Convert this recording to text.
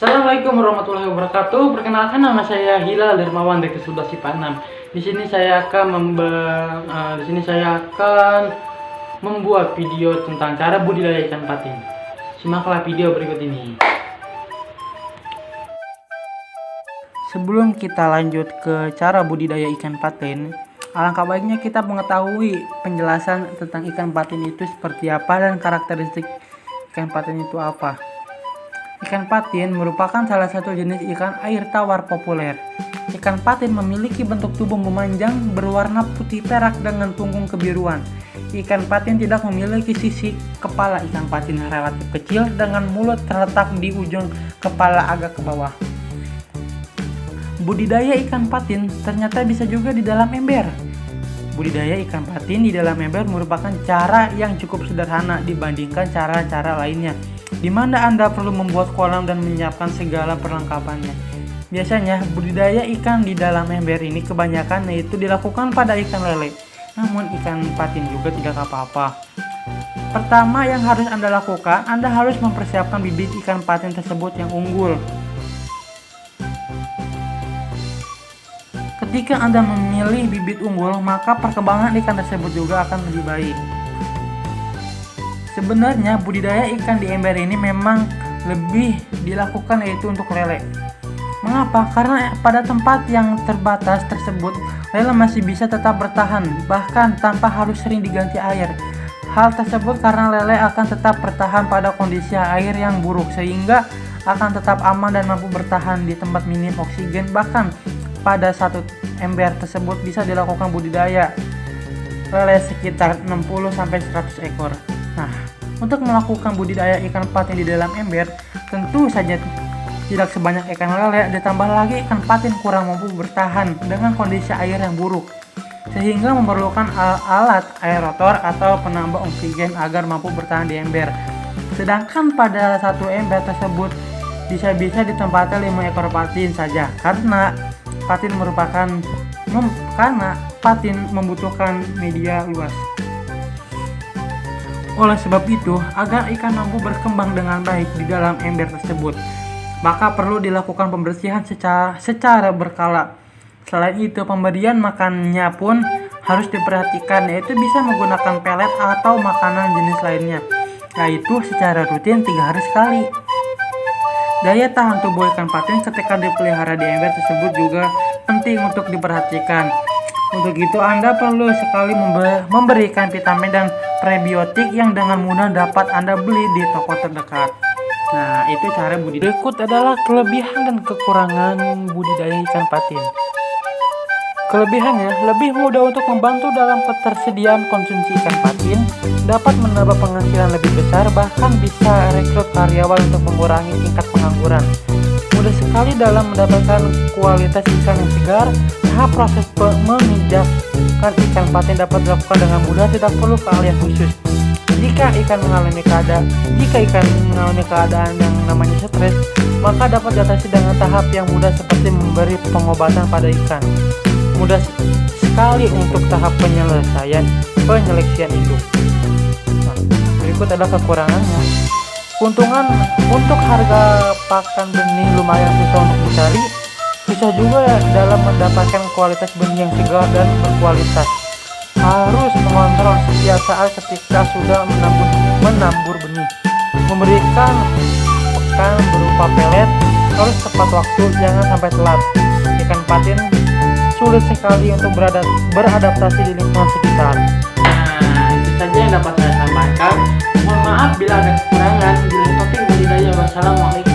Assalamualaikum warahmatullahi wabarakatuh. Perkenalkan, nama saya Hilal Dermawan dari Kesulda Sipanam. Di sini saya akan membuat video tentang cara budidaya ikan patin. Simaklah video berikut ini. Sebelum kita lanjut ke cara budidaya ikan patin, alangkah baiknya kita mengetahui penjelasan tentang ikan patin itu seperti apa dan karakteristik ikan patin itu apa. Ikan patin merupakan salah satu jenis ikan air tawar populer. Ikan patin memiliki bentuk tubuh memanjang berwarna putih perak dengan punggung kebiruan. Ikan patin tidak memiliki sisi kepala. Ikan patin relatif kecil dengan mulut terletak di ujung kepala agak ke bawah. Budidaya ikan patin ternyata bisa juga di dalam ember. Budidaya ikan patin di dalam ember merupakan cara yang cukup sederhana dibandingkan cara-cara lainnya, di mana Anda perlu membuat kolam dan menyiapkan segala perlengkapannya. Biasanya, budidaya ikan di dalam ember ini kebanyakan yaitu dilakukan pada ikan lele. Namun ikan patin juga tidak apa-apa. Pertama yang harus Anda lakukan, Anda harus mempersiapkan bibit ikan patin tersebut yang unggul. Ketika Anda memilih bibit unggul, maka perkembangan ikan tersebut juga akan lebih baik. Sebenarnya budidaya ikan di ember ini memang lebih dilakukan yaitu untuk lele. Mengapa? Karena pada tempat yang terbatas tersebut, lele masih bisa tetap bertahan, bahkan tanpa harus sering diganti air. Hal tersebut karena lele akan tetap bertahan pada kondisi air yang buruk, sehingga akan tetap aman dan mampu bertahan di tempat minim oksigen. Bahkan pada satu ember tersebut bisa dilakukan budidaya lele sekitar 60-100 ekor. Nah, untuk melakukan budidaya ikan patin di dalam ember, tentu saja tidak sebanyak ikan lele, ditambah lagi ikan patin kurang mampu bertahan dengan kondisi air yang buruk, sehingga memerlukan alat aerator atau penambah oksigen agar mampu bertahan di ember. Sedangkan pada satu ember tersebut bisa-bisa ditempati 5 ekor patin saja, karena patin membutuhkan media luas. Oleh sebab itu, agar ikan mampu berkembang dengan baik di dalam ember tersebut, maka perlu dilakukan pembersihan secara berkala. Selain itu, pemberian makannya pun harus diperhatikan, yaitu bisa menggunakan pelet atau makanan jenis lainnya, yaitu secara rutin 3 hari sekali. Daya tahan tubuh ikan patin ketika dipelihara di ember tersebut juga penting untuk diperhatikan. Untuk itu, Anda perlu sekali memberikan vitamin dan prebiotik yang dengan mudah dapat Anda beli di toko terdekat. Nah, itu cara budidaya. Berikut adalah kelebihan dan kekurangan budidaya ikan patin. Kelebihannya, lebih mudah untuk membantu dalam ketersediaan konsumsi ikan patin, dapat menambah penghasilan lebih besar, bahkan bisa rekrut karyawan untuk mengurangi tingkat pengangguran. Mudah sekali dalam mendapatkan kualitas ikan yang segar. Tahap proses memijakkan ikan patin dapat dilakukan dengan mudah, tidak perlu keahlian khusus. Jika ikan mengalami keadaan yang namanya stres, maka dapat diatasi dengan tahap yang mudah seperti memberi pengobatan pada ikan. Mudah sekali untuk tahap penyeleksian induk. Nah, berikut adalah kekurangannya. Keuntungan untuk harga pakan benih lumayan susah untuk dicari. Susah juga dalam mendapatkan kualitas benih yang segar dan berkualitas. Harus mengontrol setiap saat ketika sudah menabur benih. Memberikan pakan berupa pelet harus tepat waktu, jangan sampai telat. Ikan patin sulit sekali untuk beradaptasi di lingkungan sekitar. Nah, itu saja yang dapat saya sampaikan. Mohon maaf bila ada kekurangan. Bila topik budidaya. Wassalamualaikum.